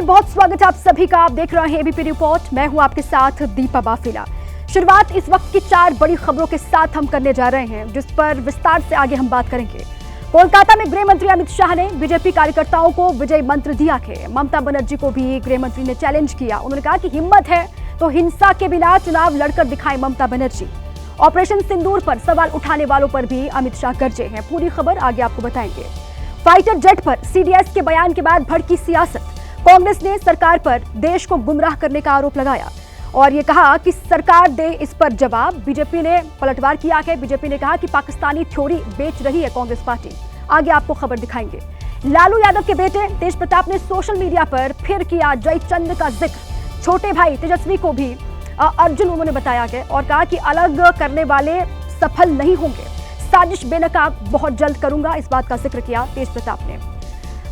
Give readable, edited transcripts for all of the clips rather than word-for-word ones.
नमस्कार, बहुत स्वागत है आप सभी का। आप देख रहे हैं एबीपी रिपोर्ट। मैं हूं आपके साथ दीपा बाफिला। शुरुआत इस वक्त की 4 बड़ी खबरों के साथ हम करने जा रहे हैं, जिस पर विस्तार से आगे हम बात करेंगे। कोलकाता में गृह मंत्री अमित शाह ने बीजेपी कार्यकर्ताओं को विजय मंत्र दिया है। ममता बनर्जी को भी गृह मंत्री ने चैलेंज किया। उन्होंने कहा कि हिम्मत है तो हिंसा के बिना चुनाव लड़कर दिखाए ममता बनर्जी। ऑपरेशन सिंदूर पर सवाल उठाने वालों पर भी अमित शाह गरजे हैं। पूरी खबर आगे आपको बताएंगे। फाइटर जेट पर सीडीएस के बयान के बाद भड़की सियासत। कांग्रेस ने सरकार पर देश को गुमराह करने का आरोप लगाया और ये कहा कि सरकार दे इस पर जवाब। बीजेपी ने पलटवार किया है। बीजेपी ने कहा कि पाकिस्तानी थ्योरी बेच रही है कांग्रेस पार्टी। आगे आपको खबर दिखाएंगे। लालू यादव के बेटे तेज प्रताप ने सोशल मीडिया पर फिर किया जयचंद का जिक्र। छोटे भाई तेजस्वी को भी अर्जुन उन्होंने बताया है और कहा कि अलग करने वाले सफल नहीं होंगे। साजिश बेनकाब बहुत जल्द करूंगा, इस बात का जिक्र किया तेज प्रताप ने।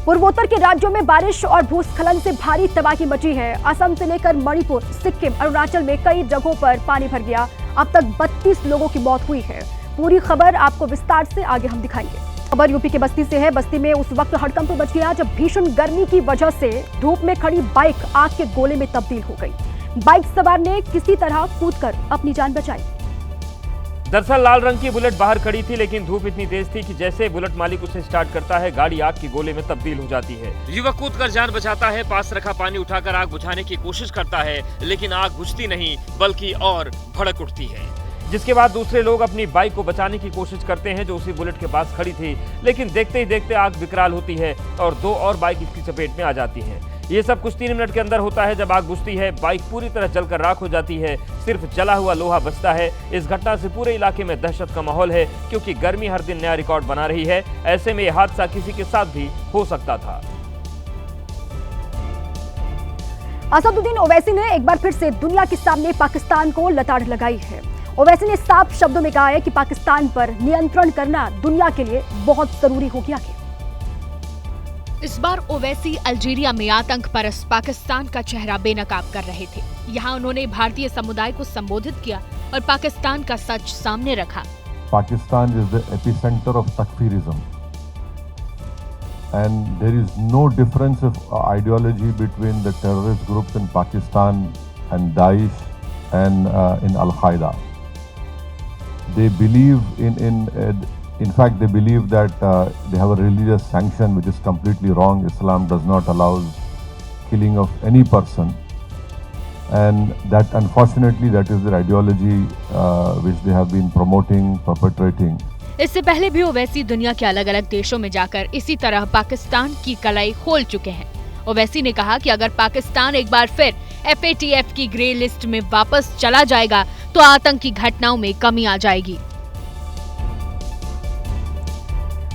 पूर्वोत्तर के राज्यों में बारिश और भूस्खलन से भारी तबाही मची है। असम से लेकर मणिपुर, सिक्किम, अरुणाचल में कई जगहों पर पानी भर गया। अब तक 32 लोगों की मौत हुई है। पूरी खबर आपको विस्तार से आगे हम दिखाएंगे। खबर यूपी के बस्ती से है। बस्ती में उस वक्त हड़कंप मच गया जब भीषण गर्मी की वजह से धूप में खड़ी बाइक आग के गोले में तब्दील हो गई। बाइक सवार ने किसी तरह कूदकर अपनी जान बचाई। दरअसल लाल रंग की बुलेट बाहर खड़ी थी, लेकिन धूप इतनी तेज थी कि जैसे बुलेट मालिक उसे स्टार्ट करता है, गाड़ी आग के गोले में तब्दील हो जाती है। युवक कूदकर जान बचाता है, पास रखा पानी उठाकर आग बुझाने की कोशिश करता है, लेकिन आग बुझती नहीं बल्कि और भड़क उठती है। जिसके बाद दूसरे लोग अपनी बाइक को बचाने की कोशिश करते हैं जो उसी बुलेट के पास खड़ी थी, लेकिन देखते ही देखते आग विकराल होती है और 2 और बाइक इसकी चपेट में आ जाती हैं। ये सब कुछ 3 मिनट के अंदर होता है। जब आग बुझती है, बाइक पूरी तरह जलकर राख हो जाती है, सिर्फ जला हुआ लोहा बचता है। इस घटना से पूरे इलाके में दहशत का माहौल है, क्योंकि गर्मी हर दिन नया रिकॉर्ड बना रही है। ऐसे में यह हादसा किसी के साथ भी हो सकता था। असदुद्दीन ओवैसी ने एक बार फिर से दुनिया के सामने पाकिस्तान को लताड़ लगाई है। ओवैसी ने साफ शब्दों में कहा है कि पाकिस्तान पर नियंत्रण करना दुनिया के लिए बहुत जरूरी हो गया है। इस बार ओवैसी अल्जीरिया में आतंक परस्त पाकिस्तान का चेहरा बेनकाब कर रहे थे। यहाँ उन्होंने भारतीय समुदाय को संबोधित किया और पाकिस्तान का सच सामने रखा। Pakistan is the epicentre of takfirism and there is no difference of ideology between the terrorist groups in Pakistan and Daesh and in al Qaeda. They believe in fact, they believe that they have a religious sanction, which is completely wrong. Islam does not allow killing of any person, and that unfortunately that is their ideology which they have been promoting, perpetrating. इससे पहले भी ओवैसी दुनिया के अलग अलग देशों में जाकर इसी तरह पाकिस्तान की कलाई खोल चुके हैं। ओवैसी ने कहा कि अगर पाकिस्तान एक बार फिर FATF की ग्रे लिस्ट में वापस चला जाएगा तो आतंकी घटनाओं में कमी आ जाएगी।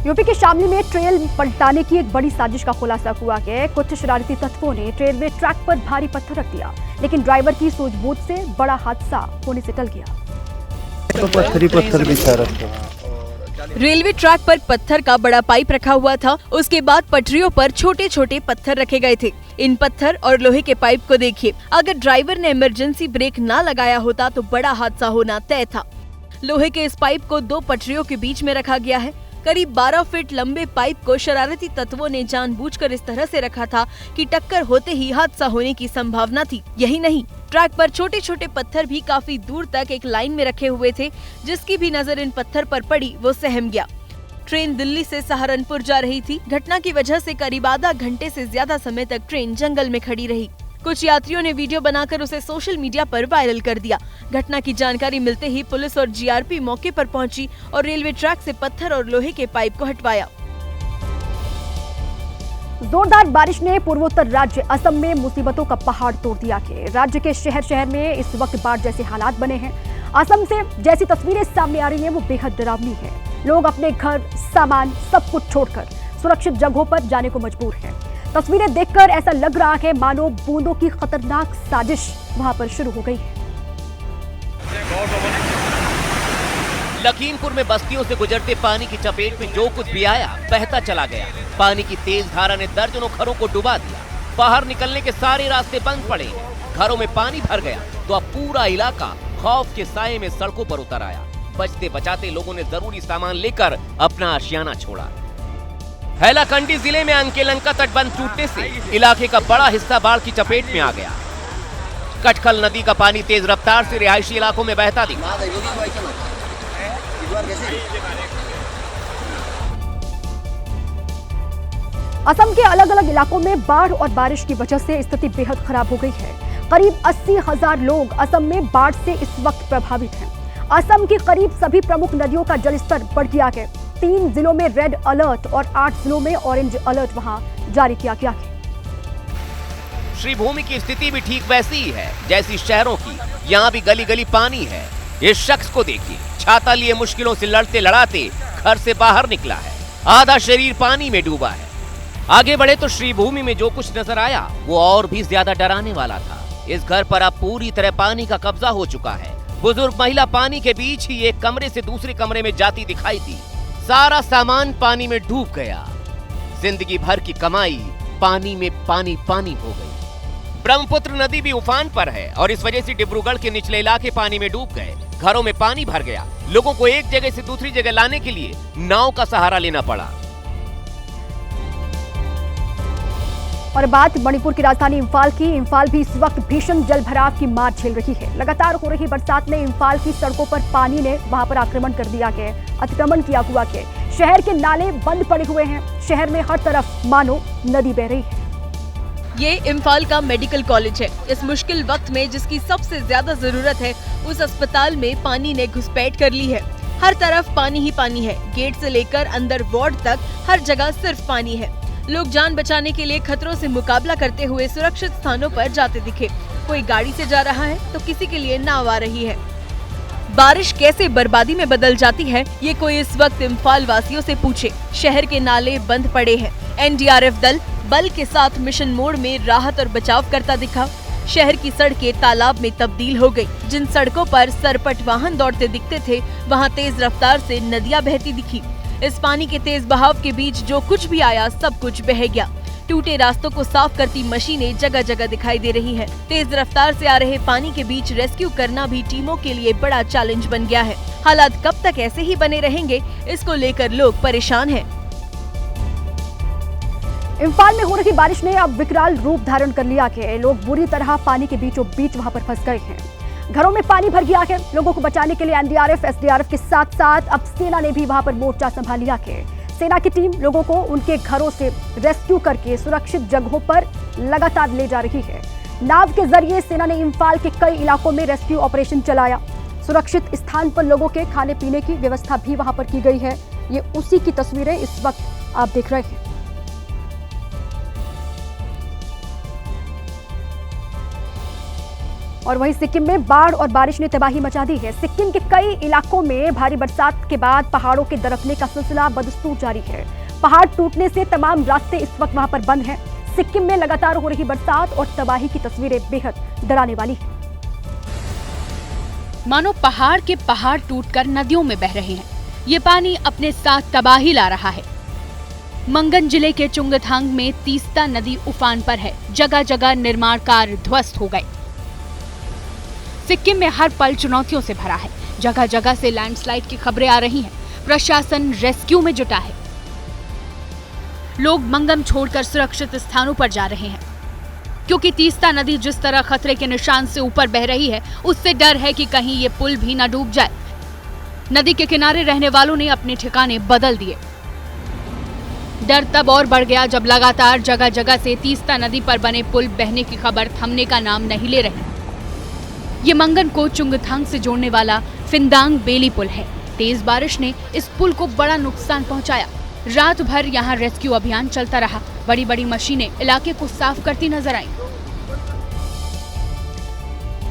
यूपी के शामली में ट्रेन पलटाने की एक बड़ी साजिश का खुलासा हुआ है। कुछ शरारती तत्वों ने रेलवे ट्रैक पर भारी पत्थर रख दिया, लेकिन ड्राइवर की सूझबूझ से बड़ा हादसा होने से टल गया। तो पत्थर बिछा रखा। रेलवे ट्रैक पर पत्थर का बड़ा पाइप रखा हुआ था। उसके बाद पटरियों पर छोटे छोटे पत्थर रखे गए थे। इन पत्थर और लोहे के पाइप को देखिए। अगर ड्राइवर ने इमरजेंसी ब्रेक ना लगाया होता तो बड़ा हादसा होना तय था। लोहे के इस पाइप को 2 पटरियों के बीच में रखा गया है। करीब 12 फीट लंबे पाइप को शरारती तत्वों ने जानबूझकर इस तरह से रखा था कि टक्कर होते ही हादसा होने की संभावना थी। यही नहीं, ट्रैक पर छोटे छोटे पत्थर भी काफी दूर तक एक लाइन में रखे हुए थे। जिसकी भी नजर इन पत्थर पर पड़ी वो सहम गया। ट्रेन दिल्ली से सहारनपुर जा रही थी। घटना की वजह से करीब आधा घंटे से ज्यादा समय तक ट्रेन जंगल में खड़ी रही। कुछ यात्रियों ने वीडियो बनाकर उसे सोशल मीडिया पर वायरल कर दिया। घटना की जानकारी मिलते ही पुलिस और GRP मौके पर पहुंची और रेलवे ट्रैक से पत्थर और लोहे के पाइप को हटवाया। जोरदार बारिश ने पूर्वोत्तर राज्य असम में मुसीबतों का पहाड़ तोड़ दिया है। राज्य के शहर शहर में इस वक्त बाढ़ जैसे हालात बने हैं। असम से जैसी तस्वीरें सामने आ रही हैं वो बेहद डरावनी है। लोग अपने घर, सामान सब कुछ छोड़कर सुरक्षित जगहों पर जाने को मजबूर हैं। तस्वीरें देखकर ऐसा लग रहा है मानो बूंदों की खतरनाक साजिश वहां पर शुरू हो गई है। लखीमपुर में बस्तियों से गुजरते पानी की चपेट में जो कुछ भी आया बहता चला गया। पानी की तेज धारा ने दर्जनों घरों को डुबा दिया। बाहर निकलने के सारे रास्ते बंद पड़े। घरों में पानी भर गया तो अब पूरा इलाका खौफ के साए में सड़कों पर उतर आया। बचते बचाते लोगों ने जरूरी सामान लेकर अपना आशियाना छोड़ा। हैलाकंडी जिले में अंकेलंका तटबंध टूटने से इलाके का बड़ा हिस्सा बाढ़ की चपेट में आ गया। कटखल नदी का पानी तेज रफ्तार से रिहायशी इलाकों में बहता दिखा। असम के अलग अलग इलाकों में बाढ़ और बारिश की वजह से स्थिति बेहद खराब हो गई है। करीब 80,000 लोग असम में बाढ़ से इस वक्त प्रभावित हैं। असम की करीब सभी प्रमुख नदियों का जलस्तर बढ़ गया है। 3 जिलों में रेड अलर्ट और 8 जिलों में ऑरेंज अलर्ट वहां जारी किया गया है। श्रीभूमि की स्थिति भी ठीक वैसी ही है जैसी शहरों की। यहाँ भी गली गली पानी है। इस शख्स को देखिए, छाता लिए मुश्किलों से लड़ते लड़ाते घर से बाहर निकला है। आधा शरीर पानी में डूबा है। आगे बढ़े तो श्रीभूमि में जो कुछ नजर आया वो और भी ज्यादा डराने वाला था। इस घर पर अब पूरी तरह पानी का कब्जा हो चुका है। बुजुर्ग महिला पानी के बीच ही एक कमरे से दूसरे कमरे में जाती दिखाई दी। सारा सामान पानी में डूब गया। जिंदगी भर की कमाई पानी में पानी पानी हो गई। ब्रह्मपुत्र नदी भी उफान पर है और इस वजह से डिब्रूगढ़ के निचले इलाके पानी में डूब गए। घरों में पानी भर गया। लोगों को एक जगह से दूसरी जगह लाने के लिए नाव का सहारा लेना पड़ा। और बात मणिपुर की राजधानी इंफाल की। इंफाल भी इस वक्त भीषण जलभराव की मार झेल रही है। लगातार हो रही बरसात ने इंफाल की सड़कों पर पानी ने वहां पर आक्रमण कर दिया है, अतिक्रमण किया हुआ है। शहर के नाले बंद पड़े हुए हैं। शहर में हर तरफ मानो नदी बह रही है। ये इम्फाल का मेडिकल कॉलेज है। इस मुश्किल वक्त में जिसकी सबसे ज्यादा जरूरत है, उस अस्पताल में पानी ने घुसपैठ कर ली है। हर तरफ पानी ही पानी है। गेट से लेकर अंदर वार्ड तक हर जगह सिर्फ पानी है। लोग जान बचाने के लिए खतरों से मुकाबला करते हुए सुरक्षित स्थानों पर जाते दिखे। कोई गाड़ी से जा रहा है तो किसी के लिए नाव आ रही है। बारिश कैसे बर्बादी में बदल जाती है, ये कोई इस वक्त इम्फाल वासियों से पूछे। शहर के नाले बंद पड़े हैं। एनडीआरएफ दल बल के साथ मिशन मोड में राहत और बचाव करता दिखा। शहर की सड़कें तालाब में तब्दील हो गई। जिन सड़कों पर सरपट वाहन दौड़ते दिखते थे, वहाँ तेज रफ्तार से नदियाँ बहती दिखी। इस पानी के तेज बहाव के बीच जो कुछ भी आया सब कुछ बह गया। टूटे रास्तों को साफ करती मशीनें जगह जगह दिखाई दे रही हैं। तेज रफ्तार से आ रहे पानी के बीच रेस्क्यू करना भी टीमों के लिए बड़ा चैलेंज बन गया है। हालात कब तक ऐसे ही बने रहेंगे, इसको लेकर लोग परेशान हैं। इंफाल में हो रही बारिश ने अब विकराल रूप धारण कर लिया है। लोग बुरी तरह पानी के बीचों बीच वहां पर फंस गए हैं। घरों में पानी भर गया है। लोगों को बचाने के लिए एनडीआरएफ, एसडीआरएफ के साथ साथ अब सेना ने भी वहां पर मोर्चा संभाल लिया है। सेना की टीम लोगों को उनके घरों से रेस्क्यू करके सुरक्षित जगहों पर लगातार ले जा रही है। नाव के जरिए सेना ने इंफाल के कई इलाकों में रेस्क्यू ऑपरेशन चलाया। सुरक्षित स्थान पर लोगों के खाने पीने की व्यवस्था भी वहां पर की गई है। ये उसी की तस्वीरें इस वक्त आप देख रहे हैं। और वहीं सिक्किम में बाढ़ और बारिश ने तबाही मचा दी है। सिक्किम के कई इलाकों में भारी बरसात के बाद पहाड़ों के दरकने का सिलसिला बदस्तूर जारी है। पहाड़ टूटने से तमाम रास्ते इस वक्त वहां पर बंद हैं। सिक्किम में लगातार हो रही बरसात और तबाही की तस्वीरें बेहद डराने वाली हैं। मानो पहाड़ के पहाड़ टूटकर नदियों में बह रहे हैं। ये पानी अपने साथ तबाही ला रहा है। मंगन जिले के चुंगथांग में तीस्ता नदी उफान पर है। जगह जगह निर्माण कार्य ध्वस्त हो गए। सिक्किम में हर पल चुनौतियों से भरा है। जगह जगह से लैंडस्लाइड की खबरें आ रही हैं। प्रशासन रेस्क्यू में जुटा है। लोग मंगम छोड़कर सुरक्षित स्थानों पर जा रहे हैं, क्योंकि तीस्ता नदी जिस तरह खतरे के निशान से ऊपर बह रही है, उससे डर है कि कहीं ये पुल भी न डूब जाए। नदी के किनारे रहने वालों ने अपने ठिकाने बदल दिए। डर तब और बढ़ गया जब लगातार जगह जगह से तीस्ता नदी पर बने पुल बहने की खबर थमने का नाम नहीं ले रही। ये मंगन को चुंगथांग से जोड़ने वाला फिंदांग बेली पुल है। तेज बारिश ने इस पुल को बड़ा नुकसान पहुंचाया। रात भर यहाँ रेस्क्यू अभियान चलता रहा। बड़ी बड़ी मशीनें इलाके को साफ करती नजर आईं।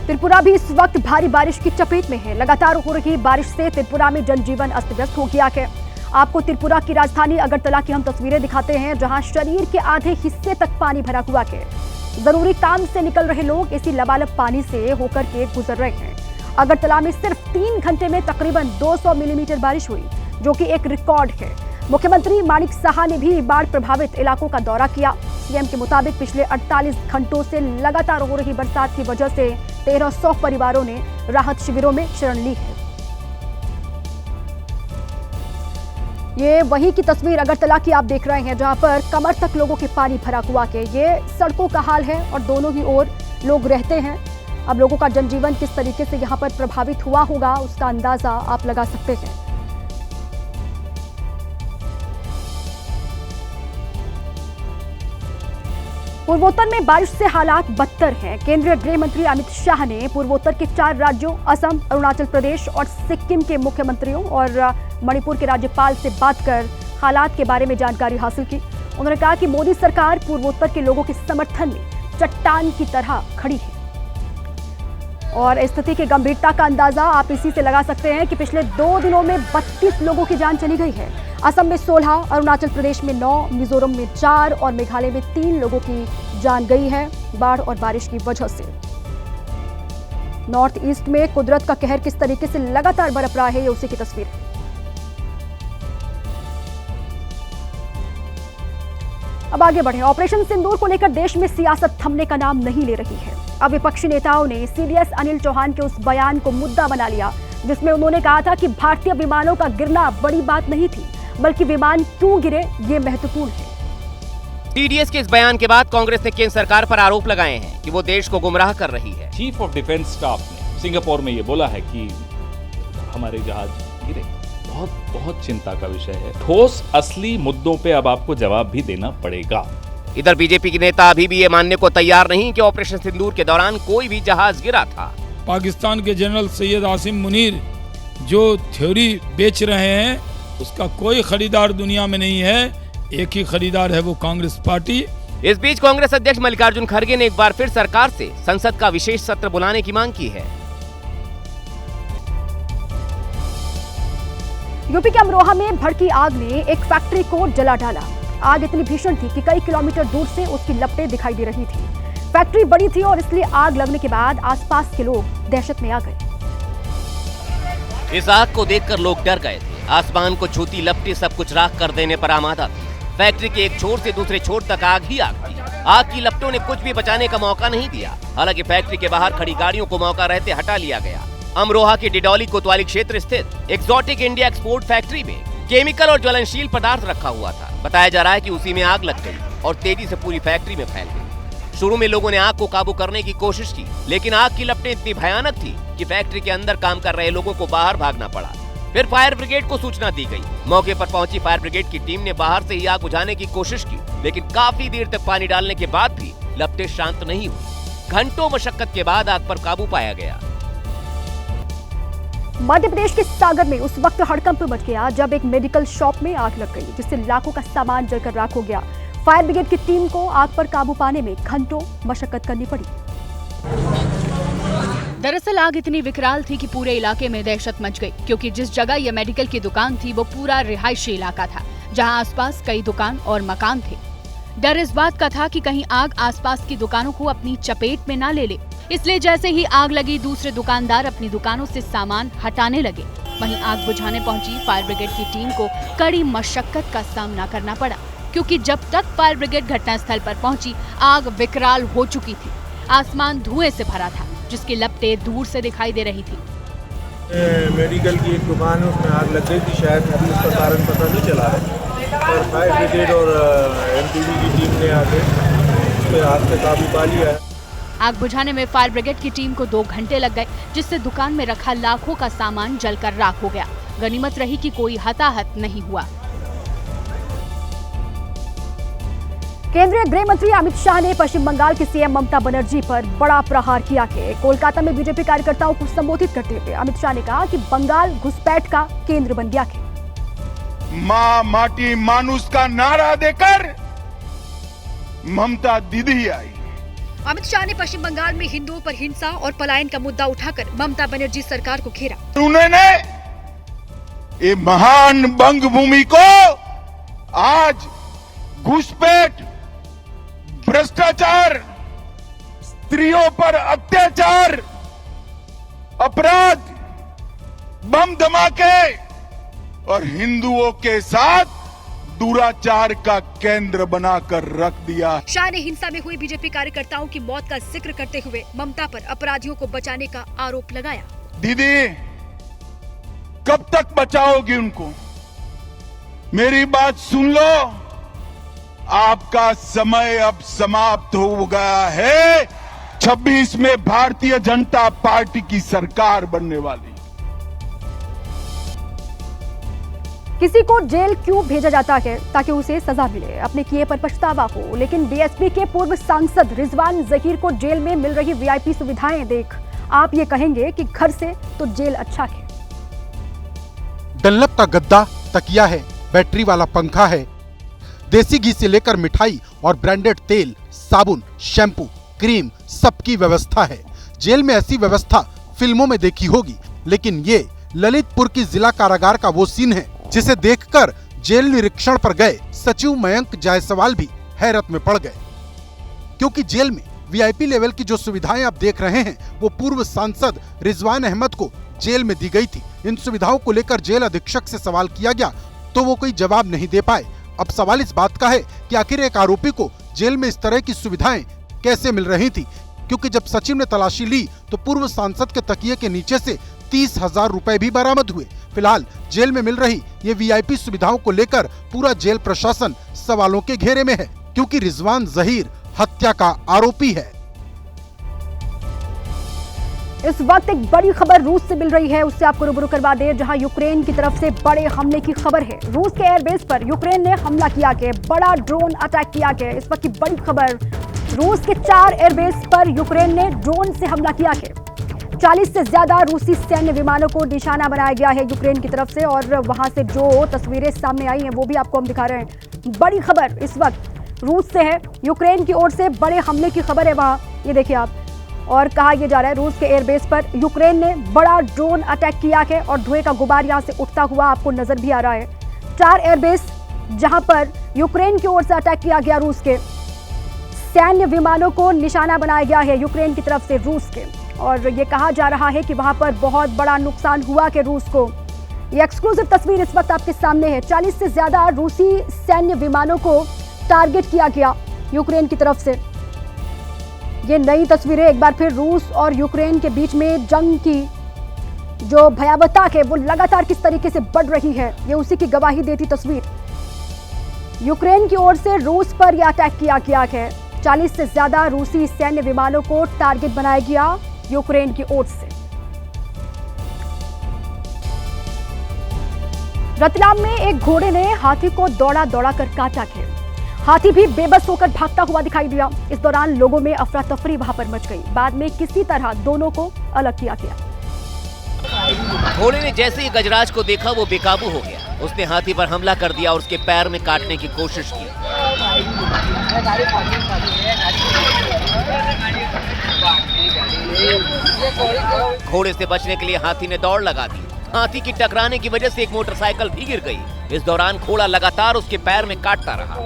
त्रिपुरा भी इस वक्त भारी बारिश की चपेट में है। लगातार हो रही बारिश से त्रिपुरा में जनजीवन अस्त व्यस्त हो गया है। आपको त्रिपुरा की राजधानी अगरतला की हम तस्वीरें दिखाते हैं, जहां शरीर के आधे हिस्से तक पानी भरा हुआ है। जरूरी काम से निकल रहे लोग इसी लबालब पानी से होकर के गुजर रहे हैं। अगरतला में सिर्फ 3 घंटे में तकरीबन 200 मिलीमीटर बारिश हुई, जो कि एक रिकॉर्ड है। मुख्यमंत्री मानिक साहा ने भी बाढ़ प्रभावित इलाकों का दौरा किया। सीएम के मुताबिक पिछले 48 घंटों से लगातार हो रही बरसात की वजह से 1300 परिवारों ने राहत शिविरों में शरण ली है। ये वही की तस्वीर अगरतला की आप देख रहे हैं, जहां पर कमर तक लोगों के पानी भरा हुआ के ये सड़कों का हाल है और दोनों ही ओर लोग रहते हैं। अब लोगों का जनजीवन किस तरीके से यहां पर प्रभावित हुआ होगा उसका अंदाजा आप लगा सकते हैं। पूर्वोत्तर में बारिश से हालात बदतर हैं। केंद्रीय गृह मंत्री अमित शाह ने पूर्वोत्तर के 4 राज्यों असम, अरुणाचल प्रदेश और सिक्किम के मुख्यमंत्रियों और मणिपुर के राज्यपाल से बात कर हालात के बारे में जानकारी हासिल की। उन्होंने कहा कि मोदी सरकार पूर्वोत्तर के लोगों के समर्थन में चट्टान की तरह खड़ी है और स्थिति की गंभीरता का अंदाजा आप इसी से लगा सकते हैं कि पिछले 2 दिनों में 32 लोगों की जान चली गई है। असम में 16, अरुणाचल प्रदेश में 9, मिजोरम में 4 और मेघालय में 3 लोगों की जान गई है बाढ़ और बारिश की वजह से। नॉर्थ ईस्ट में कुदरत का कहर किस तरीके से लगातार बरप रहा है, ये उसी की तस्वीर है। अब आगे बढ़े। ऑपरेशन सिंदूर को लेकर देश में सियासत थमने का नाम नहीं ले रही है। अब विपक्षी नेताओं ने सीडीएस अनिल चौहान के उस बयान को मुद्दा बना लिया जिसमें उन्होंने कहा था कि भारतीय विमानों का गिरना बड़ी बात नहीं थी, बल्कि विमान क्यों गिरे ये महत्वपूर्ण है। सीडीएस के इस बयान के बाद कांग्रेस ने केंद्र सरकार पर आरोप लगाए हैं कि वो देश को गुमराह कर रही है। चीफ ऑफ डिफेंस स्टाफ ने सिंगापुर में ये बोला है कि हमारे जहाज गिरे। बहुत चिंता का विषय है। ठोस असली मुद्दों पे अब आपको जवाब भी देना पड़ेगा। इधर बीजेपी के नेता अभी भी ये मानने को तैयार नहीं कि ऑपरेशन सिंदूर के दौरान कोई भी जहाज गिरा था। पाकिस्तान के जनरल सैयद आसिम मुनीर जो थ्योरी बेच रहे हैं उसका कोई खरीदार दुनिया में नहीं है, एक ही खरीदार है, वो कांग्रेस पार्टी। इस बीच कांग्रेस अध्यक्ष मल्लिकार्जुन खड़गे ने एक बार फिर सरकार से संसद का विशेष सत्र बुलाने की मांग की है। यूपी के अमरोहा में भड़की आग ने एक फैक्ट्री को जला डाला। आग इतनी भीषण थी कि कई किलोमीटर दूर से उसकी लपटें दिखाई दे रही थी। फैक्ट्री बड़ी थी और इसलिए आग लगने के बाद आसपास के लोग दहशत में आ गए। इस आग को देखकर लोग डर गए थे। आसमान को छूती लपटें सब कुछ राख कर देने पर आमादा थी। फैक्ट्री के एक छोर से दूसरे छोर तक आग ही आग थी। आग की लपटों ने कुछ भी बचाने का मौका नहीं दिया। हालांकि फैक्ट्री के बाहर खड़ी गाड़ियों को मौका रहते हटा लिया गया। अमरोहा के डिडौली कोतवाली क्षेत्र स्थित एक्सोटिक इंडिया एक्सपोर्ट फैक्ट्री में केमिकल और ज्वलनशील पदार्थ रखा हुआ था। बताया जा रहा है कि उसी में आग लग गई और तेजी से पूरी फैक्ट्री में फैल गई। शुरू में लोगों ने आग को काबू करने की कोशिश की, लेकिन आग की लपटें इतनी भयानक थी कि फैक्ट्री के अंदर काम कर रहे लोगों को बाहर भागना पड़ा। फिर फायर ब्रिगेड को सूचना दी गई। मौके पर पहुंची फायर ब्रिगेड की टीम ने बाहर से ही आग बुझाने की कोशिश की, लेकिन काफी देर तक पानी डालने के बाद भी लपटें शांत नहीं हुई। घंटों मशक्कत के बाद आग पर काबू पाया गया। मध्य प्रदेश के सागर में उस वक्त हड़कंप मच गया जब एक मेडिकल शॉप में आग लग गई, जिससे लाखों का सामान जलकर राख हो गया। फायर ब्रिगेड की टीम को आग पर काबू पाने में घंटों मशक्कत करनी पड़ी। दरअसल आग इतनी विकराल थी कि पूरे इलाके में दहशत मच गई, क्योंकि जिस जगह यह मेडिकल की दुकान थी वो पूरा रिहायशी इलाका था, जहां आसपास कई दुकान और मकान थे। डर इस बात का था कि कहीं आग आसपास की दुकानों को अपनी चपेट में न ले ले, इसलिए जैसे ही आग लगी दूसरे दुकानदार अपनी दुकानों से सामान हटाने लगे। वहीं आग बुझाने पहुंची फायर ब्रिगेड की टीम को कड़ी मशक्कत का सामना करना पड़ा, क्योंकि जब तक फायर ब्रिगेड घटनास्थल पर पहुंची आग विकराल हो चुकी थी। आसमान धुएं से भरा था, जिसकी लपटें दूर से दिखाई दे रही थी। मेडिकल की एक दुकान है, उसमें आग लग गई थी। शायद अभी उसका कारण पता नहीं चला है, और फायर ब्रिगेड और एमटीबी की टीम ने आके उस पर आग पे काबू पा लिया है। आग बुझाने में फायर ब्रिगेड की टीम को 2 घंटे लग गए, जिससे दुकान में रखा लाखों का सामान जलकर राख हो गया। गनीमत रही कि कोई हताहत नहीं हुआ। केंद्रीय गृह मंत्री अमित शाह ने पश्चिम बंगाल की सीएम ममता बनर्जी पर बड़ा प्रहार किया है। कोलकाता में बीजेपी कार्यकर्ताओं को संबोधित करते हुए अमित शाह ने कहा कि बंगाल घुसपैठ का केंद्र बन गया है। माँ माटी मानुष का नारा देकर ममता दीदी आई। अमित शाह ने पश्चिम बंगाल में हिंदुओं पर हिंसा और पलायन का मुद्दा उठाकर ममता बनर्जी सरकार को घेरा। उन्होंने ये महान बंग भूमि को आज घुसपैठ, भ्रष्टाचार, स्त्रियों पर अत्याचार, अपराध, बम धमाके और हिंदुओं के साथ दुराचार का केंद्र बनाकर रख दिया। शाह ने हिंसा में हुई बीजेपी कार्यकर्ताओं की मौत का जिक्र करते हुए ममता पर अपराधियों को बचाने का आरोप लगाया। दीदी, कब तक बचाओगी उनको? मेरी बात सुन लो, आपका समय अब समाप्त हो गया है। 26 में भारतीय जनता पार्टी की सरकार बनने वाली। किसी को जेल क्यों भेजा जाता है? ताकि उसे सजा मिले, अपने किए पर पछतावा हो। लेकिन बीएसपी के पूर्व सांसद रिजवान जहीर को जेल में मिल रही वीआईपी सुविधाएं देख आप ये कहेंगे कि घर से तो जेल अच्छा है। डनलप का गद्दा, तकिया है, बैटरी वाला पंखा है, देसी घी से लेकर मिठाई और ब्रांडेड तेल, साबुन, शैम्पू, क्रीम, सबकी व्यवस्था है। जेल में ऐसी व्यवस्था फिल्मों में देखी होगी, लेकिन ये ललितपुर की जिला कारागार का वो सीन है जिसे देखकर जेल निरीक्षण पर गए सचिव मयंक जायसवाल भी हैरत में पड़ गए। क्योंकि जेल में वीआईपी लेवल की जो सुविधाएं आप देख रहे हैं वो पूर्व सांसद रिजवान अहमद को जेल में दी गई थी। इन सुविधाओं को लेकर जेल अधीक्षक से सवाल किया गया तो वो कोई जवाब नहीं दे पाए। अब सवाल इस बात का है कि आखिर एक आरोपी को जेल में इस तरह की सुविधाएं कैसे मिल रही थी, क्योंकि जब सचिव ने तलाशी ली तो पूर्व सांसद के तकिए के नीचे से 30,000 रुपए भी बरामद हुए। फिलहाल जेल में मिल रही ये वीआईपी सुविधाओं को लेकर पूरा जेल प्रशासन सवालों के घेरे में है, क्योंकि रिजवान जहीर हत्या का आरोपी है। इस वक्त एक बड़ी खबर रूस से मिल रही है, उससे आपको रूबरू करवा दें, जहां यूक्रेन की तरफ से बड़े हमले की खबर है। रूस के एयरबेस पर यूक्रेन ने हमला किया है, बड़ा ड्रोन अटैक किया है। इस वक्त की बड़ी खबर, रूस के 4 एयरबेस पर यूक्रेन ने ड्रोन से हमला किया है। 40 से ज्यादा रूसी सैन्य विमानों को निशाना बनाया गया है यूक्रेन की तरफ से, और वहां से जो तस्वीरें सामने आई हैं वो भी आपको हम दिखा रहे हैं। बड़ी खबर इस वक्त रूस से है, यूक्रेन की ओर से बड़े हमले की खबर है वहां, ये देखिए आप। और कहा यह जा रहा है रूस के एयरबेस पर यूक्रेन ने बड़ा ड्रोन अटैक किया है और धुएं का गुबार यहां से उठता हुआ आपको नजर भी आ रहा है। 4 एयरबेस जहां पर यूक्रेन की ओर से अटैक किया गया, रूस के सैन्य विमानों को निशाना बनाया गया है यूक्रेन की तरफ से रूस के, और ये कहा जा रहा है कि वहां पर बहुत बड़ा नुकसान हुआ कि रूस को। ये एक्सक्लूसिव तस्वीर इस वक्त आपके सामने है। 40 से ज्यादा रूसी सैन्य विमानों को टारगेट किया गया यूक्रेन की तरफ से। ये नई तस्वीरें एक बार फिर रूस और यूक्रेन के बीच में जंग की जो भयावहता है वो लगातार किस तरीके से बढ़ रही है, ये उसी की गवाही देती तस्वीर। यूक्रेन की ओर से रूस पर यह अटैक किया गया है। 40 से ज्यादा रूसी सैन्य विमानों को टारगेट बनाया गया यूक्रेन की ओर से। रतलाम में एक घोड़े ने हाथी को दौड़ा दौड़ा कर काटा है। हाथी भी बेबस होकर भागता हुआ दिखाई दिया। इस दौरान लोगों में अफरा तफरी वहां पर मच गई। बाद में किसी तरह दोनों को अलग किया गया। घोड़े ने जैसे ही गजराज को देखा वो बेकाबू हो गया। उसने हाथी पर हमला कर दिया और उसके पैर में काटने की कोशिश की। घोड़े से बचने के लिए हाथी ने दौड़ लगा दी। हाथी की टकराने की वजह से एक मोटरसाइकिल भी गिर गई। इस दौरान घोड़ा लगातार उसके पैर में काटता रहा।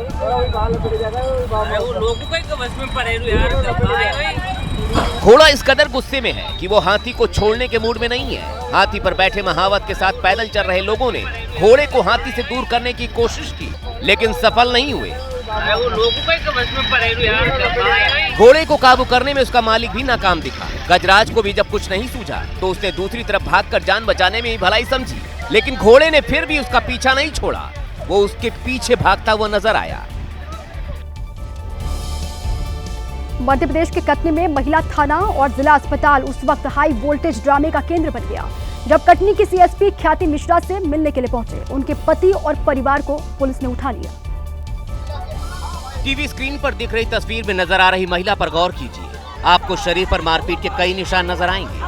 घोड़ा इस कदर गुस्से में है कि वो हाथी को छोड़ने के मूड में नहीं है। हाथी पर बैठे महावत के साथ पैदल चल रहे लोगों ने घोड़े को हाथी से दूर करने की कोशिश की, लेकिन सफल नहीं हुए। घोड़े को काबू करने में उसका मालिक भी नाकाम दिखा। गजराज को भी जब कुछ नहीं सूझा तो उसने दूसरी तरफ भागकर जान बचाने में ही भलाई समझी, लेकिन घोड़े ने फिर भी उसका पीछा नहीं छोड़ा। वो उसके पीछे भागता हुआ नजर आया। मध्य प्रदेश के कटनी में महिला थाना और जिला अस्पताल उस वक्त हाई वोल्टेज ड्रामे का केंद्र बन गया जब कटनी की सीएसपी ख्याति मिश्रा से मिलने के लिए पहुंचे। उनके पति और परिवार को पुलिस ने उठा लिया। टीवी स्क्रीन पर दिख रही तस्वीर में नजर आ रही महिला पर गौर कीजिए। आपको शरीर पर मारपीट के कई निशान नजर आएंगे।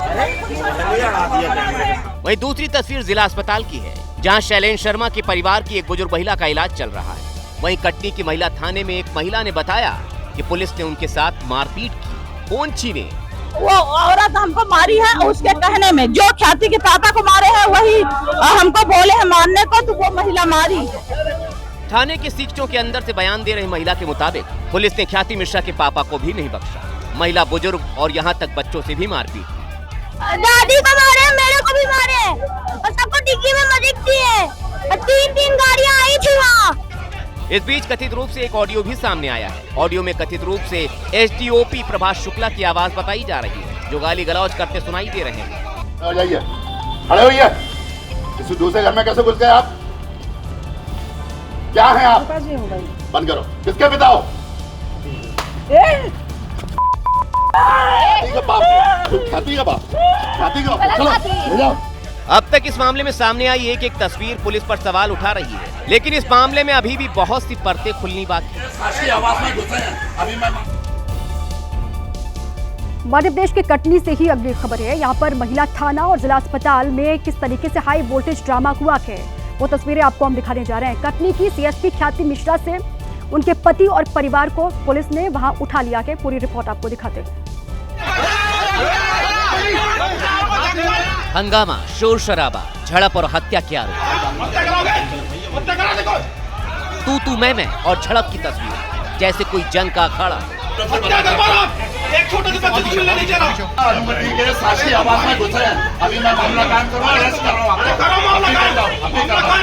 वहीं दूसरी तस्वीर जिला अस्पताल की है, जहां शैलेन शर्मा के परिवार की एक बुजुर्ग महिला का इलाज चल रहा है। वहीं कटनी की महिला थाने में एक महिला ने बताया कि पुलिस ने उनके साथ मारपीट की। फोन छीने वो औरत हमको मारी है, उसके कहने में जो ख्याति के पापा को मारे हैं वही हमको बोले हैं मारने को, तो वो महिला मारी। थाने के सीखचों के अंदर से बयान दे रही महिला के मुताबिक पुलिस ने ख्याति मिश्रा के पापा को भी नहीं बख्शा। महिला बुजुर्ग और यहाँ तक बच्चों से भी मारपीट। दादी को मारे, मेरे को भी मारे और सबको डिग्गी में मदद दी है और 3 गाड़ियाँ आई थी वहाँ। इस बीच कथित रूप से एक ऑडियो भी सामने आया है। ऑडियो में कथित रूप से एसडीओपी प्रभाष शुक्ला की आवाज बताई जा रही है, जो गाली गलौज करते सुनाई दे रहे हैं। खड़े होइए। दूसरे घर में कैसे घुस गए आप? क्या है आप? बंद करो। किसके पिता हो? ख्याति का बाप। ख्याति का बाप। ख्याति का बाप। चलो ले जाओ। अब तक इस मामले में सामने आई एक एक तस्वीर पुलिस पर सवाल उठा रही है, लेकिन इस मामले में अभी भी बहुत सी परतें खुलनी बाकी है। मध्य प्रदेश के कटनी से ही अगली खबर है। यहाँ पर महिला थाना और जिला अस्पताल में किस तरीके से हाई वोल्टेज ड्रामा हुआ है, वो तस्वीरें आपको हम दिखाने जा रहे हैं। कटनी की सीएसपी ख्याति मिश्रा से उनके पति और परिवार को पुलिस ने वहां उठा लिया है। पूरी रिपोर्ट आपको दिखाते हैं। हंगामा, शोर शराबा, झड़प और हत्या के आरोप, तू मैं और झड़प की तस्वीर जैसे कोई जंग का अखाड़ा। एक छोटे से बच्चे को मिलने नहीं दे रहा। अनुमति के साथ ही आवाज में घुसे हैं। अभी मैं मामला कायम करूँ, अरेस्ट कर रहा हूँ। करो मामला कायम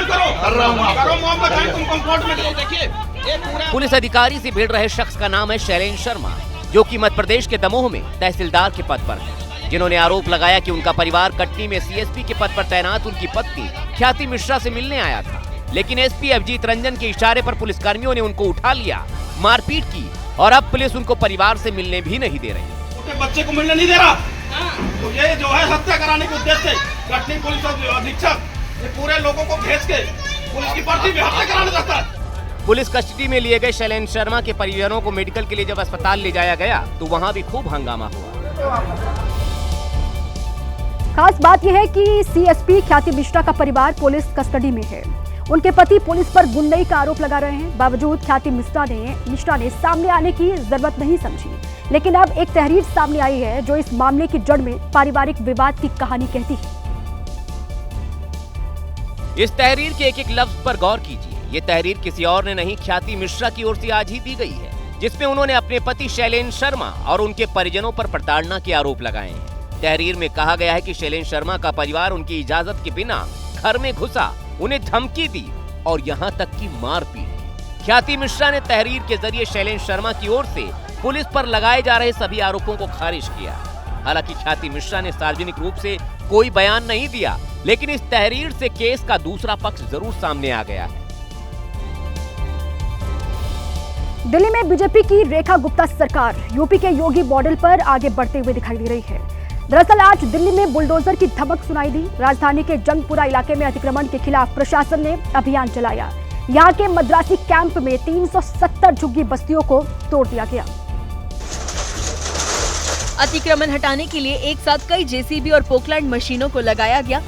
करो। कर रहा हूँ। करो मामला कायम, तुम कोर्ट में जाओ। देखिए पुलिस अधिकारी से भिड़ रहे शख्स का नाम है शैलेंद्र शर्मा, जो कि मध्य प्रदेश के दमोह में तहसीलदार के पद पर है, जिन्होंने आरोप लगाया कि उनका परिवार कटनी में सीएसपी के पद पर तैनात उनकी पत्नी ख्याति मिश्रा से मिलने आया था, लेकिन एसपी अभिजीत रंजन के इशारे पर पुलिसकर्मियों ने उनको उठा लिया, मारपीट की और अब पुलिस उनको परिवार से मिलने भी नहीं दे रही। छोटे बच्चे को मिलने नहीं दे रहा, तो ये जो है हत्या कराने के उद्देश्य से कटनी पुलिस अधीक्षक ये पूरे लोगों को भेज के पुलिस की भर्ती में हत्या कराने जाता है। पुलिस कस्टडी में लिए गए शैलेंद्र शर्मा के परिजनों को मेडिकल के लिए जब अस्पताल ले जाया गया तो वहाँ भी खूब हंगामा हुआ। खास बात यह है कि सीएसपी ख्याति मिश्रा का परिवार पुलिस कस्टडी में है। उनके पति पुलिस पर गुंडई का आरोप लगा रहे हैं। बावजूद ख्याति मिश्रा ने सामने आने की जरूरत नहीं समझी, लेकिन अब एक तहरीर सामने आई है जो इस मामले की जड़ में पारिवारिक विवाद की कहानी कहती है। इस तहरीर के एक एक लफ्ज पर गौर कीजिए। ये तहरीर किसी और ने नहीं, ख्याति मिश्रा की ओर से आज ही दी गई है, जिसमें उन्होंने अपने पति शैलेंद्र शर्मा और उनके परिजनों पर प्रताड़ना के आरोप लगाए हैं। तहरीर में कहा गया है कि शैलेंद्र शर्मा का परिवार उनकी इजाजत के बिना घर में घुसा, उन्हें धमकी दी और यहाँ तक की मारपीट की। ख्याति मिश्रा ने तहरीर के जरिए शैलेंद्र शर्मा की ओर से पुलिस पर लगाए जा रहे सभी आरोपों को खारिज किया। हालांकि ख्याति मिश्रा ने सार्वजनिक रूप से कोई बयान नहीं दिया, लेकिन इस तहरीर से केस का दूसरा पक्ष जरूर सामने आ गया है। दिल्ली में बीजेपी की रेखा गुप्ता सरकार यूपी के योगी मॉडल पर आगे बढ़ते हुए दिखाई दे रही है। दरअसल आज दिल्ली में बुलडोजर की धमक सुनाई दी। राजधानी के जंगपुरा इलाके में अतिक्रमण के खिलाफ प्रशासन ने अभियान चलाया। यहाँ के मद्रासी कैंप में 370 झुग्गी बस्तियों को तोड़ दिया गया। अतिक्रमण हटाने के लिए एक साथ कई जेसीबी और पोकलैंड मशीनों को लगाया गया,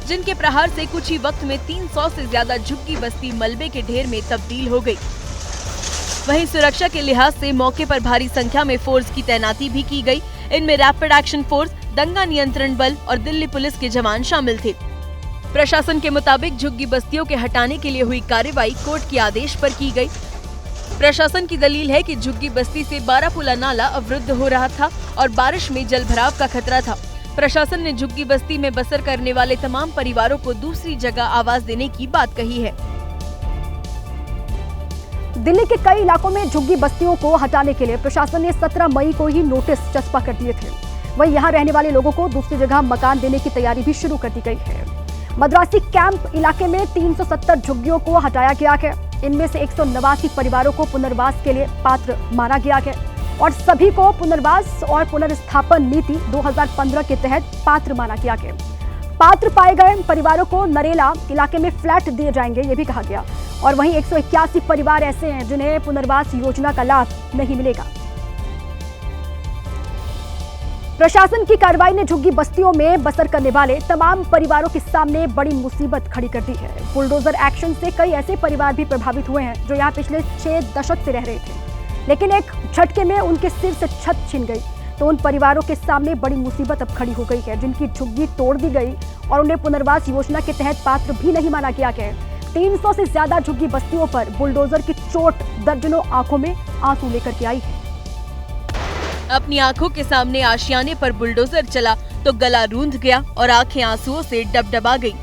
जिनके प्रहार से कुछ ही वक्त में 300 से ज्यादा झुग्गी बस्ती मलबे के ढेर में तब्दील हो गई। वहीं सुरक्षा के लिहाज से मौके पर भारी संख्या में फोर्स की तैनाती भी की गई। इनमें रैपिड एक्शन फोर्स, दंगा नियंत्रण बल और दिल्ली पुलिस के जवान शामिल थे। प्रशासन के मुताबिक झुग्गी बस्तियों के हटाने के लिए हुई कार्रवाई कोर्ट के आदेश पर की गई। प्रशासन की दलील है कि झुग्गी बस्ती से बारापुला नाला अवरुद्ध हो रहा था और बारिश में जल भराव का खतरा था। प्रशासन ने झुग्गी बस्ती में बसर करने वाले तमाम परिवारों को दूसरी जगह आवास देने की बात कही है। दिल्ली के कई इलाकों में झुग्गी बस्तियों को हटाने के लिए प्रशासन ने 17 मई को ही नोटिस चस्पा कर दिए थे। वहीं यहां रहने वाले लोगों को दूसरी जगह मकान देने की तैयारी भी शुरू कर दी गई है। मद्रासी कैंप इलाके में 370 झुग्गियों को हटाया गया है। इनमें से 189 परिवारों को पुनर्वास के लिए पात्र माना गया है और सभी को पुनर्वास और पुनर्स्थापन नीति 2015 के तहत पात्र माना गया है। पात्र पाए गए परिवारों को नरेला इलाके में फ्लैट दिए जाएंगे, ये भी कहा गया। और वहीं 181 परिवार ऐसे हैं जिन्हें पुनर्वास योजना का लाभ नहीं मिलेगा। प्रशासन की कार्रवाई ने झुग्गी बस्तियों में बसर करने वाले तमाम परिवारों के सामने बड़ी मुसीबत खड़ी कर दी है। बुलडोजर एक्शन से कई ऐसे परिवार भी प्रभावित हुए हैं जो यहाँ पिछले 6 दशक से रह रहे थे, लेकिन एक झटके में उनके सिर से छत छिन गई। तो उन परिवारों के सामने बड़ी मुसीबत अब खड़ी हो गई है, जिनकी झुग्गी तोड़ दी गई और उन्हें पुनर्वास योजना के तहत पात्र भी नहीं माना गया है। 300 से ज्यादा झुग्गी बस्तियों पर बुलडोजर की चोट दर्जनों आंखों में आंसू लेकर के आई है। अपनी आंखों के सामने आशियाने पर बुलडोजर चला तो गला रूंध गया और आंखें आंसुओं से डबडबा गई।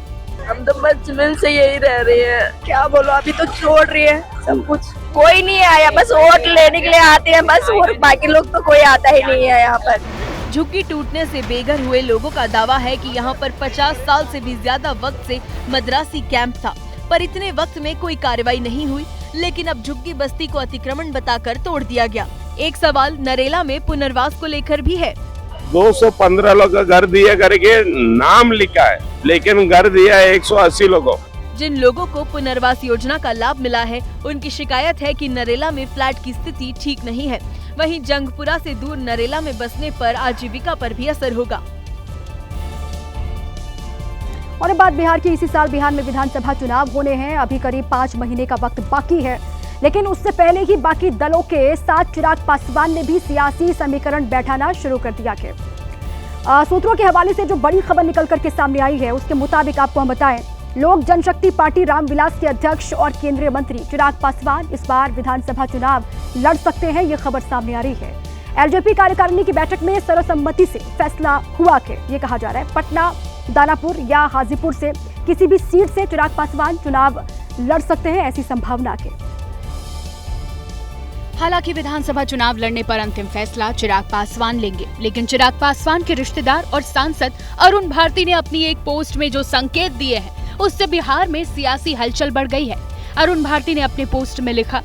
हम तो बचपन से यही रह रहे हैं, क्या बोलो, अभी तो छोड़ रही है सब कुछ। कोई नहीं आया, बस वोट लेने के लिए आते हैं बस, और बाकी लोग तो कोई आता ही नहीं है यहाँ पर। झुग्गी टूटने से बेघर हुए लोगों का दावा है कि यहाँ पर 50 साल से भी ज्यादा वक्त से मद्रासी कैंप था। पर इतने वक्त में कोई कार्रवाई नहीं हुई। लेकिन अब झुग्गी बस्ती को अतिक्रमण बताकर तोड़ दिया गया। एक सवाल नरेला में पुनर्वास को लेकर भी है। 215 लोग का घर दिया करके नाम लिखा है, लेकिन घर दिया है 180 लोगों। जिन लोगों को पुनर्वास योजना का लाभ मिला है, उनकी शिकायत है कि नरेला में फ्लैट की स्थिति ठीक नहीं है। वहीं जंगपुरा से दूर नरेला में बसने पर आजीविका पर भी असर होगा। और बात बिहार की, इसी साल बिहार में विधानसभा चुनाव होने हैं। अभी करीब 5 महीने का वक्त बाकी है, लेकिन उससे पहले ही बाकी दलों के साथ चिराग पासवान ने भी सियासी समीकरण बैठाना शुरू कर दिया है। सूत्रों के हवाले से जो बड़ी खबर निकल करके सामने आई है, उसके मुताबिक आपको हम बताएं, लोक जनशक्ति पार्टी रामविलास के अध्यक्ष और केंद्रीय मंत्री चिराग पासवान इस बार विधानसभा चुनाव लड़ सकते हैं। ये खबर सामने आ रही है। एलजेपी कार्यकारिणी की बैठक में सर्वसम्मति से फैसला हुआ कि ये कहा जा रहा है पटना, दानापुर या हाजीपुर से किसी भी सीट से चिराग पासवान चुनाव लड़ सकते हैं, ऐसी संभावना के। हालांकि विधानसभा चुनाव लड़ने पर अंतिम फैसला चिराग पासवान लेंगे, लेकिन चिराग पासवान के रिश्तेदार और सांसद अरुण भारती ने अपनी एक पोस्ट में जो संकेत दिए हैं, उससे बिहार में सियासी हलचल बढ़ गई है। अरुण भारती ने अपने पोस्ट में लिखा,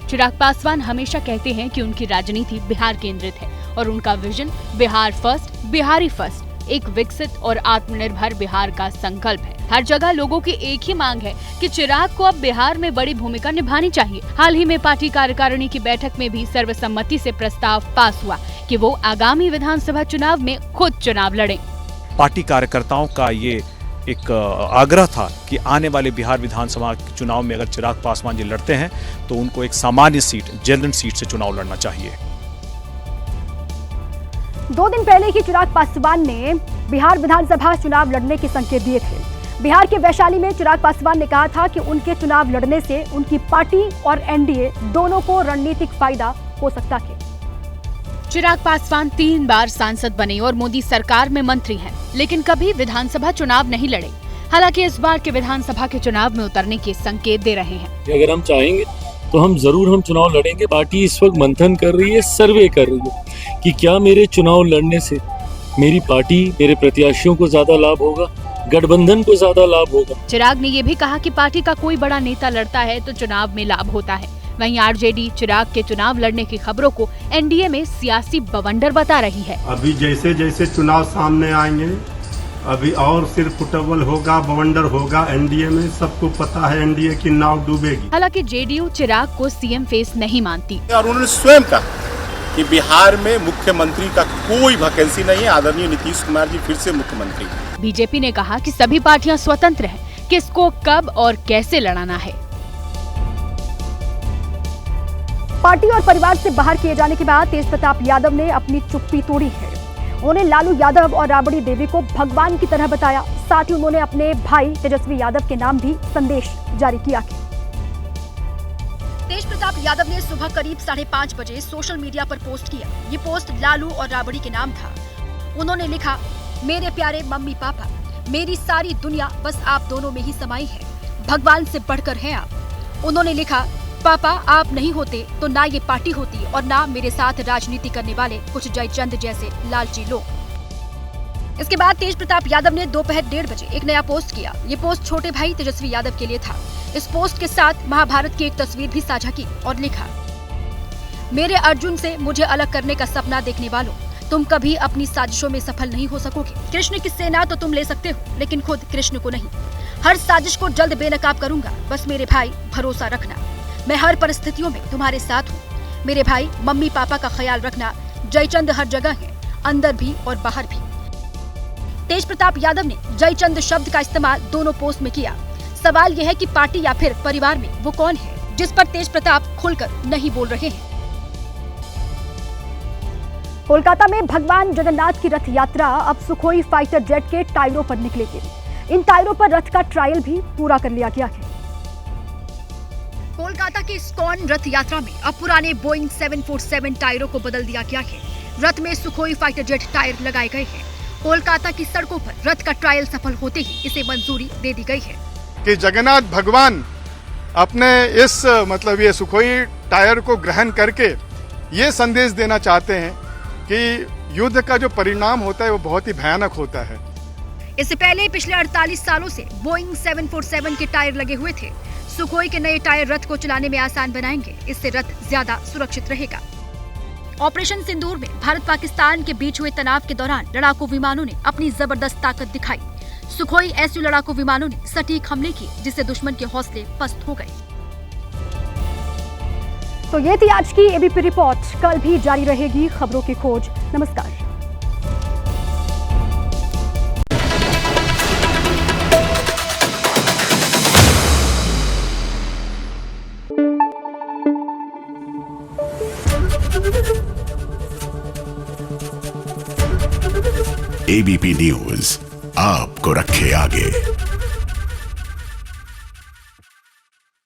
चिराग पासवान हमेशा कहते हैं कि उनकी राजनीति बिहार केंद्रित है और उनका vision Bihar first, Bihari first, एक विकसित और आत्मनिर्भर बिहार का संकल्प है। हर जगह लोगों की एक ही मांग है कि चिराग को अब बिहार में बड़ी भूमिका निभानी चाहिए। हाल ही में पार्टी कार्यकारिणी की बैठक में भी सर्वसम्मति से प्रस्ताव पास हुआ कि वो आगामी विधानसभा चुनाव में खुद चुनाव लड़ें। पार्टी कार्यकर्ताओं का ये एक आग्रह था कि आने वाले बिहार विधानसभा चुनाव में अगर चिराग पासवान जी लड़ते हैं तो उनको एक सामान्य सीट, जनरल सीट से चुनाव लड़ना चाहिए। 2 दिन पहले ही चिराग पासवान ने बिहार विधानसभा चुनाव लड़ने के संकेत दिए थे। बिहार के वैशाली में चिराग पासवान ने कहा था कि उनके चुनाव लड़ने से उनकी पार्टी और एनडीए दोनों को रणनीतिक फायदा हो सकता है। चिराग पासवान 3 बार सांसद बने और मोदी सरकार में मंत्री हैं, लेकिन कभी विधानसभा चुनाव नहीं लड़े। हालांकि इस बार के विधानसभा के चुनाव में उतरने के संकेत दे रहे हैं। अगर हम चाहेंगे तो हम जरूर चुनाव लड़ेंगे। पार्टी इस वक्त मंथन कर रही है, सर्वे कर रही है कि क्या मेरे चुनाव लड़ने से मेरी पार्टी, मेरे प्रत्याशियों को ज्यादा लाभ होगा, गठबंधन को ज्यादा लाभ होगा। चिराग ने ये भी कहा कि पार्टी का कोई बड़ा नेता लड़ता है तो चुनाव में लाभ होता है। वहीं आरजेडी चिराग के चुनाव लड़ने की खबरों को एनडीए में सियासी बवंडर बता रही है। अभी जैसे जैसे चुनाव सामने आएंगे, अभी और सिर्फ फुटबॉल होगा, बवंडर होगा एनडीए में। सबको पता है एनडीए की नाव डूबेगी। हालांकि जेडीयू चिराग को सीएम फेस नहीं मानती और उन्होंने स्वयं कहा कि बिहार में मुख्यमंत्री का कोई वैकेंसी नहीं है, आदरणीय नीतीश कुमार जी फिर से मुख्यमंत्री। बीजेपी ने कहा कि सभी पार्टियां स्वतंत्र हैं, किसको कब और कैसे लड़ाना है। पार्टी और परिवार से बाहर किए जाने के बाद तेज प्रताप यादव ने अपनी चुप्पी तोड़ी है। उन्होंने लालू यादव और राबड़ी देवी को भगवान की तरह बताया। साथ ही उन्होंने अपने भाई तेजस्वी यादव के नाम भी संदेश जारी किया। तेज प्रताप यादव ने सुबह करीब 5:30 बजे सोशल मीडिया पर पोस्ट किया। ये पोस्ट लालू और राबड़ी के नाम था। उन्होंने लिखा, मेरे प्यारे मम्मी पापा, मेरी सारी दुनिया बस आप दोनों में ही समाई है, भगवान से बढ़कर हैं आप। उन्होंने लिखा, पापा आप नहीं होते तो ना ये पार्टी होती और ना मेरे साथ राजनीति करने वाले कुछ जयचंद जैसे लालची लोग। इसके बाद तेज प्रताप यादव ने दोपहर 1:30 बजे एक नया पोस्ट किया। ये पोस्ट छोटे भाई तेजस्वी यादव के लिए था। इस पोस्ट के साथ महाभारत की एक तस्वीर भी साझा की और लिखा, मेरे अर्जुन से मुझे अलग करने का सपना देखने वालों, तुम कभी अपनी साजिशों में सफल नहीं हो सकोगे। कृष्ण की सेना तो तुम ले सकते हो, लेकिन खुद कृष्ण को नहीं। हर साजिश को जल्द बेनकाब करूंगा, बस मेरे भाई भरोसा रखना, मैं हर परिस्थितियों में तुम्हारे साथ हूँ। मेरे भाई मम्मी पापा का ख्याल रखना, जयचंद हर जगह है, अंदर भी और बाहर भी। तेज प्रताप यादव ने जयचंद शब्द का इस्तेमाल दोनों पोस्ट में किया। सवाल यह है कि पार्टी या फिर परिवार में वो कौन है जिस पर तेज प्रताप खुलकर नहीं बोल रहे हैं। कोलकाता में भगवान जगन्नाथ की रथ यात्रा अब सुखोई फाइटर जेट के टायरों पर निकलेगी। इन टायरों पर रथ का ट्रायल भी पूरा कर लिया गया है। कोलकाता की इस्कॉन रथ यात्रा में अब पुराने बोइंग 747 टायरों को बदल दिया गया है। रथ में सुखोई फाइटर जेट टायर लगाए गए हैं। कोलकाता की सड़कों पर रथ का ट्रायल सफल होते ही इसे मंजूरी दे दी गई है कि जगन्नाथ भगवान अपने इस ये सुखोई टायर को ग्रहण करके ये संदेश देना चाहते हैं कि युद्ध का जो परिणाम होता है वो बहुत ही भयानक होता है। इससे पहले पिछले 48 सालों से बोइंग 747 के टायर लगे हुए थे। सुखोई के नए टायर रथ को चलाने में आसान बनाएंगे, इससे रथ ज्यादा सुरक्षित रहेगा। ऑपरेशन सिंदूर में भारत पाकिस्तान के बीच हुए तनाव के दौरान लड़ाकू विमानों ने अपनी जबरदस्त ताकत दिखाई। सुखोई SU लड़ाकू विमानों ने सटीक हमले किए, जिससे दुश्मन के हौसले पस्त हो गए। तो ये थी आज की ABP रिपोर्ट। कल भी जारी रहेगी खबरों की खोज। नमस्कार। ABP न्यूज आपको रखे आगे।